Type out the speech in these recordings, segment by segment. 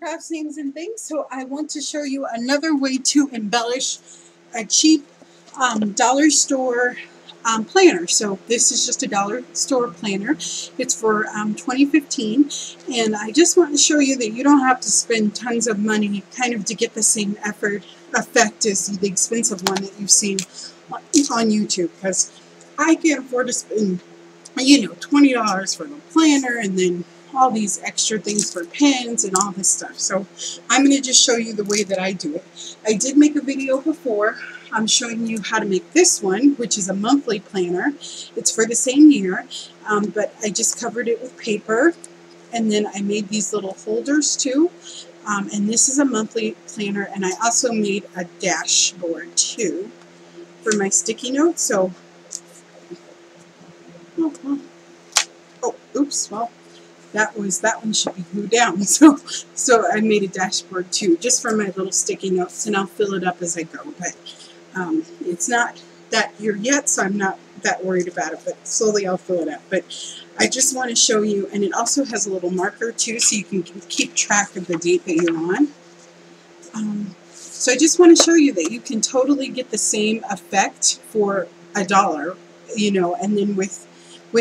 crafts, names, and things. So I want to show you another way to embellish a cheap dollar store planner. So this is just a dollar store planner. It's for 2015, and I just want to show you that you don't have to spend tons of money kind of to get the same effect as the expensive one that you've seen on YouTube, because I can't afford to spend, you know, $20 for the planner and then all these extra things for pens and all this stuff. So I'm going to just show you the way that I do it. I did make a video before. I'm showing you how to make this one, which is a monthly planner. It's for the same year, but I just covered it with paper, and then I made these little holders too. And this is a monthly planner, and I also made a dashboard too for my sticky notes. So, oh, oops, well, that one should be glued down. So I made a dashboard too, just for my little sticky notes, and I'll fill it up as I go. But it's not that year yet, so I'm not that worried about it, but slowly I'll fill it up. But I just want to show you, and it also has a little marker too, so you can keep track of the date that you're on. So I just want to show you that you can totally get the same effect for $1, you know, and then with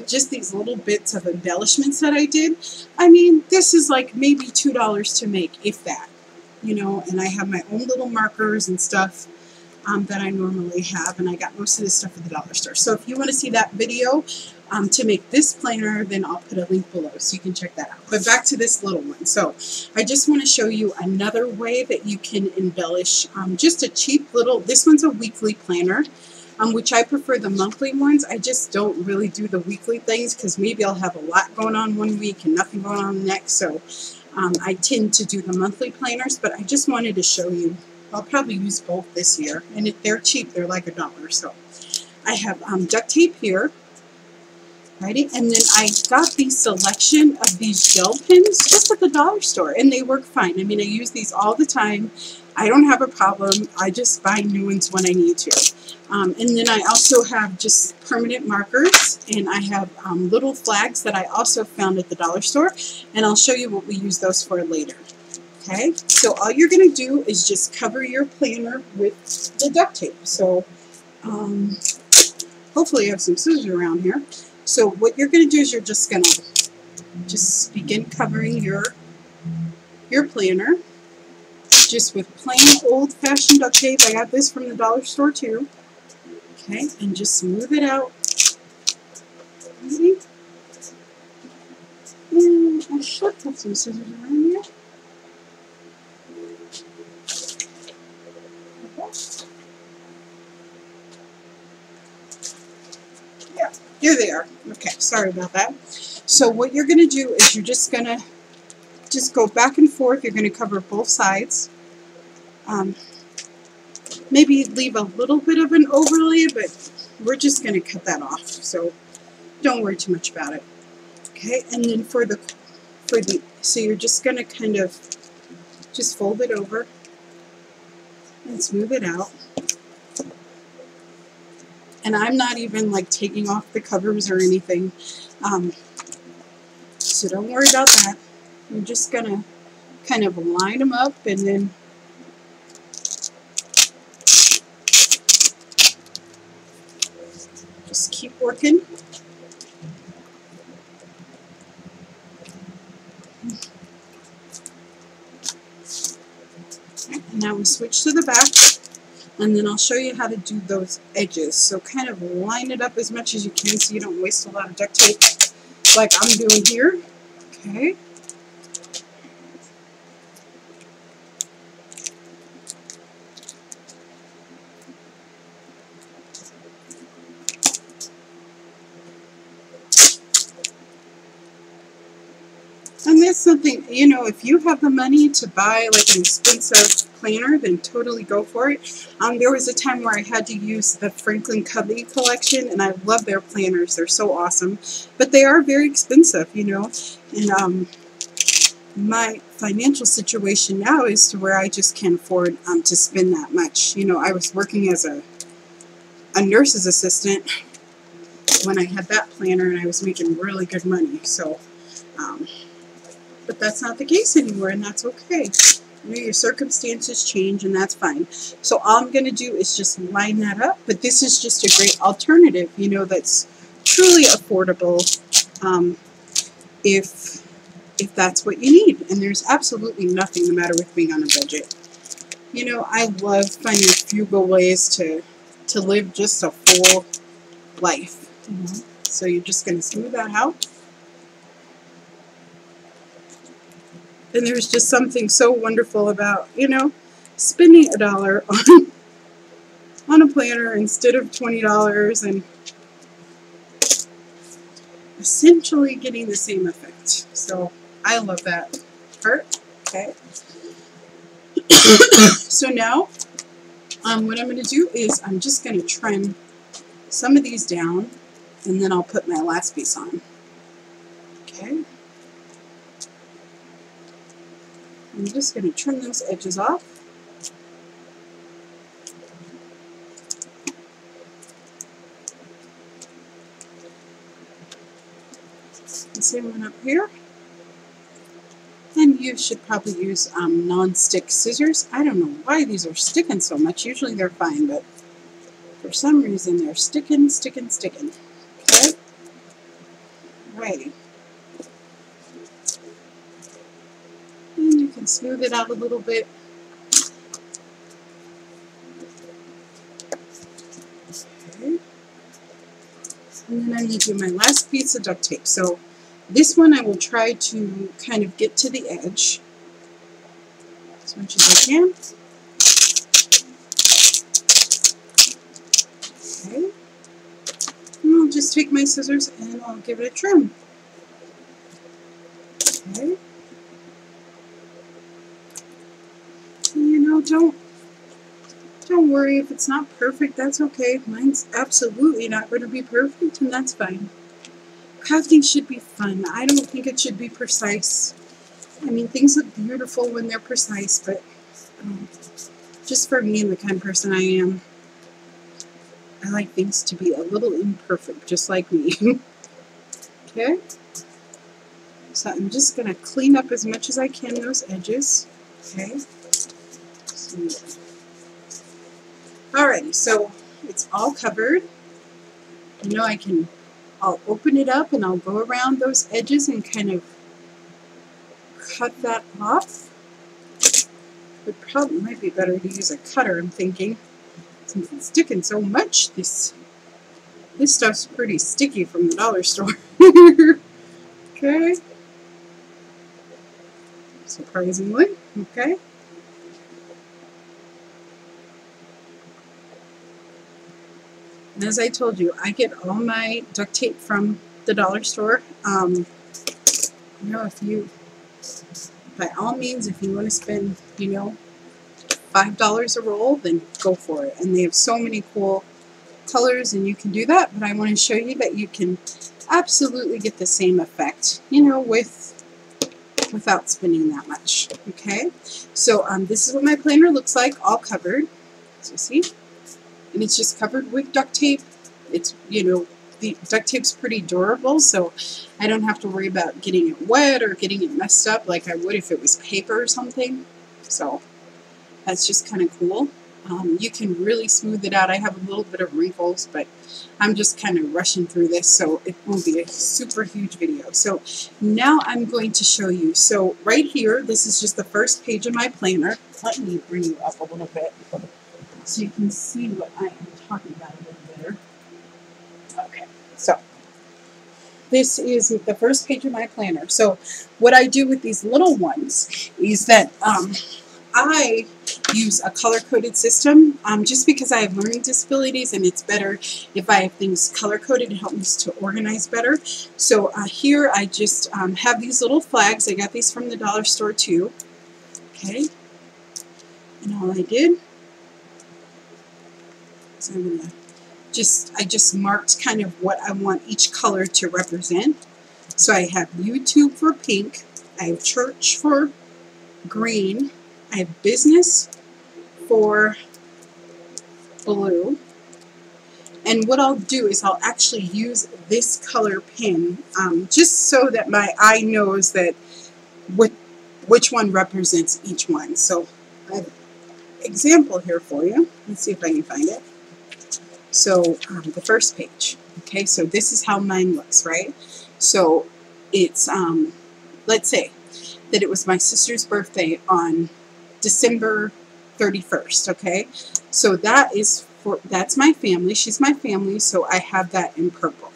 just these little bits of embellishments that I did, I mean, this is like maybe $2 to make, if that, you know, and I have my own little markers and stuff that I normally have, and I got most of this stuff at the dollar store. So if you want to see that video to make this planner, then I'll put a link below so you can check that out. But back to this little one. So I just want to show you another way that you can embellish just a cheap little, this one's a weekly planner, which I prefer the monthly ones. I just don't really do the weekly things because maybe I'll have a lot going on one week and nothing going on the next. So I tend to do the monthly planners, but I just wanted to show you. I'll probably use both this year, and if they're cheap, they're like $1. So I have duct tape here, righty, and then I got the selection of these gel pens just at the dollar store, and they work fine. I mean, I use these all the time. I don't have a problem. I just buy new ones when I need to. And then I also have just permanent markers, and I have little flags that I also found at the dollar store, and I'll show you what we use those for later. Okay, so all you're going to do is just cover your planner with the duct tape. So hopefully I have some scissors around here. So what you're going to do is you're just going to just begin covering your planner just with plain old-fashioned duct tape. I got this from the dollar store too. Okay, and just smooth it out. See? And I should have some scissors around here. Yeah, here they are. Okay, sorry about that. So what you're going to do is you're just going to go back and forth. You're going to cover both sides. Maybe leave a little bit of an overlay, but we're just going to cut that off. So don't worry too much about it. Okay, and then so you're just going to kind of just fold it over and smooth it out. And I'm not even like taking off the covers or anything. So don't worry about that. I'm just going to kind of line them up and then just keep working. And now we switch to the back, and then I'll show you how to do those edges. So kind of line it up as much as you can so you don't waste a lot of duct tape like I'm doing here. Okay. And that's something, you know, if you have the money to buy like an expensive planner, then totally go for it. There was a time where I had to use the Franklin Covey collection, and I love their planners. They're so awesome. But they are very expensive, you know. And my financial situation now is to where I just can't afford to spend that much. You know, I was working as a nurse's assistant when I had that planner, and I was making really good money. So But that's not the case anymore, and that's okay. You know, your circumstances change, and that's fine. So all I'm going to do is just line that up, but this is just a great alternative, you know, that's truly affordable if that's what you need. And there's absolutely nothing the matter with being on a budget. You know, I love finding frugal ways to live just a full life. So you're just going to smooth that out. And there's just something so wonderful about, you know, spending $1 on a planner instead of $20 and essentially getting the same effect. So I love that part. Okay. So now what I'm going to do is I'm just going to trim some of these down, and then I'll put my last piece on. Okay. I'm just going to trim those edges off. The same one up here. And you should probably use non-stick scissors. I don't know why these are sticking so much. Usually they're fine, but for some reason they're sticking. Okay? Right. And you can smooth it out a little bit. Okay. And then I'm going to do my last piece of duct tape. So this one I will try to kind of get to the edge as much as I can. Okay. And I'll just take my scissors and I'll give it a trim. Okay. And, you know, don't worry if it's not perfect. That's okay. Mine's absolutely not going to be perfect, and that's fine. Crafting should be fun. I don't think it should be precise. I mean, things look beautiful when they're precise, but just for me and the kind of person I am, I like things to be a little imperfect, just like me. Okay? So I'm just going to clean up as much as I can those edges. Okay? Alrighty, so it's all covered. You know, I'll open it up and I'll go around those edges and kind of cut that off. It probably might be better to use a cutter, I'm thinking, since it's sticking so much. This stuff's pretty sticky from the dollar store. Okay. Surprisingly. Okay. And as I told you, I get all my duct tape from the dollar store. You know, by all means, if you want to spend, you know, $5 a roll, then go for it. And they have so many cool colors, and you can do that. But I want to show you that you can absolutely get the same effect, you know, without spending that much. Okay, so this is what my planner looks like, all covered. So you see. And it's just covered with duct tape. It's, you know, the duct tape's pretty durable, so I don't have to worry about getting it wet or getting it messed up like I would if it was paper or something. So that's just kind of cool. You can really smooth it out. I have a little bit of wrinkles, but I'm just kind of rushing through this, so it won't be a super huge video. So now I'm going to show you. So right here, this is just the first page of my planner. Let me bring you up a little bit so you can see what I am talking about a little better. Okay, so this is the first page of my planner. So what I do with these little ones is that I use a color-coded system just because I have learning disabilities, and it's better if I have things color-coded. It helps me to organize better. So here I just have these little flags. I got these from the dollar store too. Okay, and all I did, so I just marked kind of what I want each color to represent. So I have YouTube for pink, I have church for green, I have business for blue, and what I'll do is I'll actually use this color pin just so that my eye knows that which one represents each one. So I have an example here for you. Let's see if I can find it. So the first page. Okay, so this is how mine looks, right? So it's, let's say that it was my sister's birthday on December 31st, okay? So that's my family. She's my family, so I have that in purple.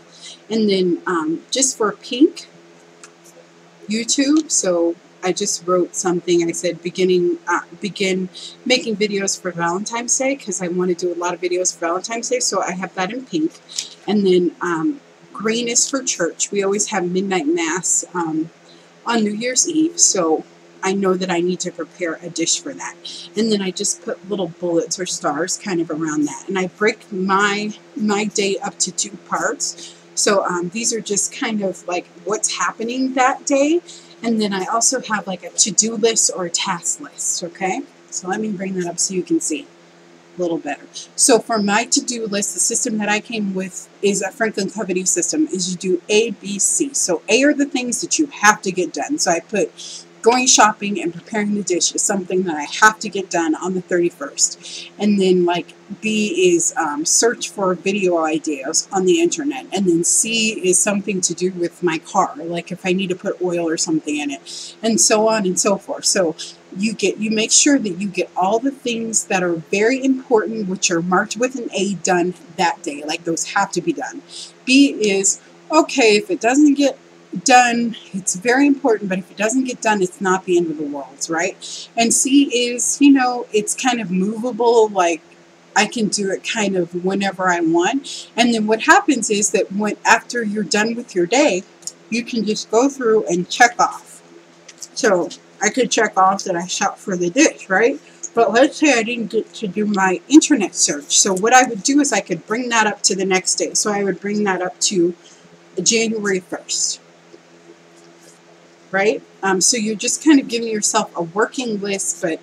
And then just for pink, YouTube, so I just wrote something. I said begin making videos for Valentine's Day, because I want to do a lot of videos for Valentine's Day, so I have that in pink. And then green is for church. We always have midnight mass on New Year's Eve, so I know that I need to prepare a dish for that. And then I just put little bullets or stars kind of around that. And I break my day up to 2 parts. So these are just kind of like what's happening that day. And then I also have like a to-do list or a task list, okay? So let me bring that up so you can see a little better. So for my to-do list, the system that I came with is a Franklin Covey system, is you do A, B, C. So A are the things that you have to get done. So I put going shopping and preparing the dish is something that I have to get done on the 31st. And then like B is search for video ideas on the internet. And then C is something to do with my car, like if I need to put oil or something in it, and so on and so forth. So you make sure that you get all the things that are very important, which are marked with an A, done that day. Like those have to be done. B is, okay, if it doesn't get done, it's very important, but if it doesn't get done, it's not the end of the world, right? And C is, you know, it's kind of movable, like I can do it kind of whenever I want. And then what happens is that after you're done with your day, you can just go through and check off. So I could check off that I shopped for the dish, right? But let's say I didn't get to do my internet search. So what I would do is I could bring that up to the next day. So I would bring that up to January 1st. Right? So you're just kind of giving yourself a working list, but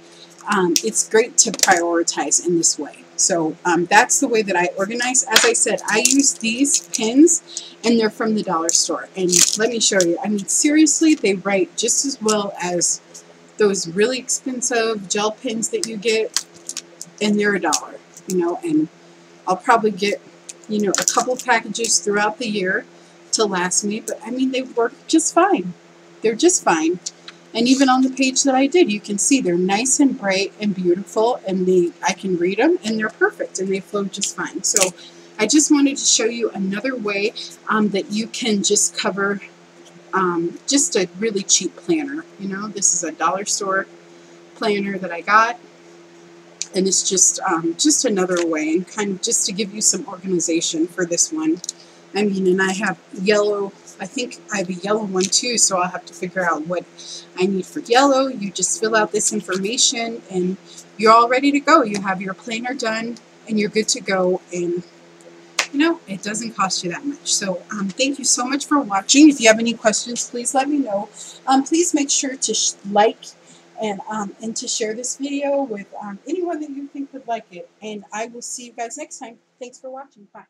it's great to prioritize in this way. So that's the way that I organize. As I said, I use these pins, and they're from the dollar store. And let me show you. I mean, seriously, they write just as well as those really expensive gel pens that you get, and they're $1, you know, and I'll probably get, you know, a couple packages throughout the year to last me, but I mean, they work just fine. They're just fine. And even on the page that I did, you can see they're nice and bright and beautiful, and I can read them, and they're perfect, and they flow just fine. So I just wanted to show you another way that you can just cover just a really cheap planner. You know, this is a dollar store planner that I got, and it's just another way, and kind of just to give you some organization for this one. I mean, and I have yellow. I think I have a yellow one too, so I'll have to figure out what I need for yellow. You just fill out this information and you're all ready to go. You have your planner done and you're good to go, and you know, it doesn't cost you that much. So thank you so much for watching. If you have any questions, please let me know. Please make sure to like and to share this video with anyone that you think would like it. And I will see you guys next time. Thanks for watching. Bye.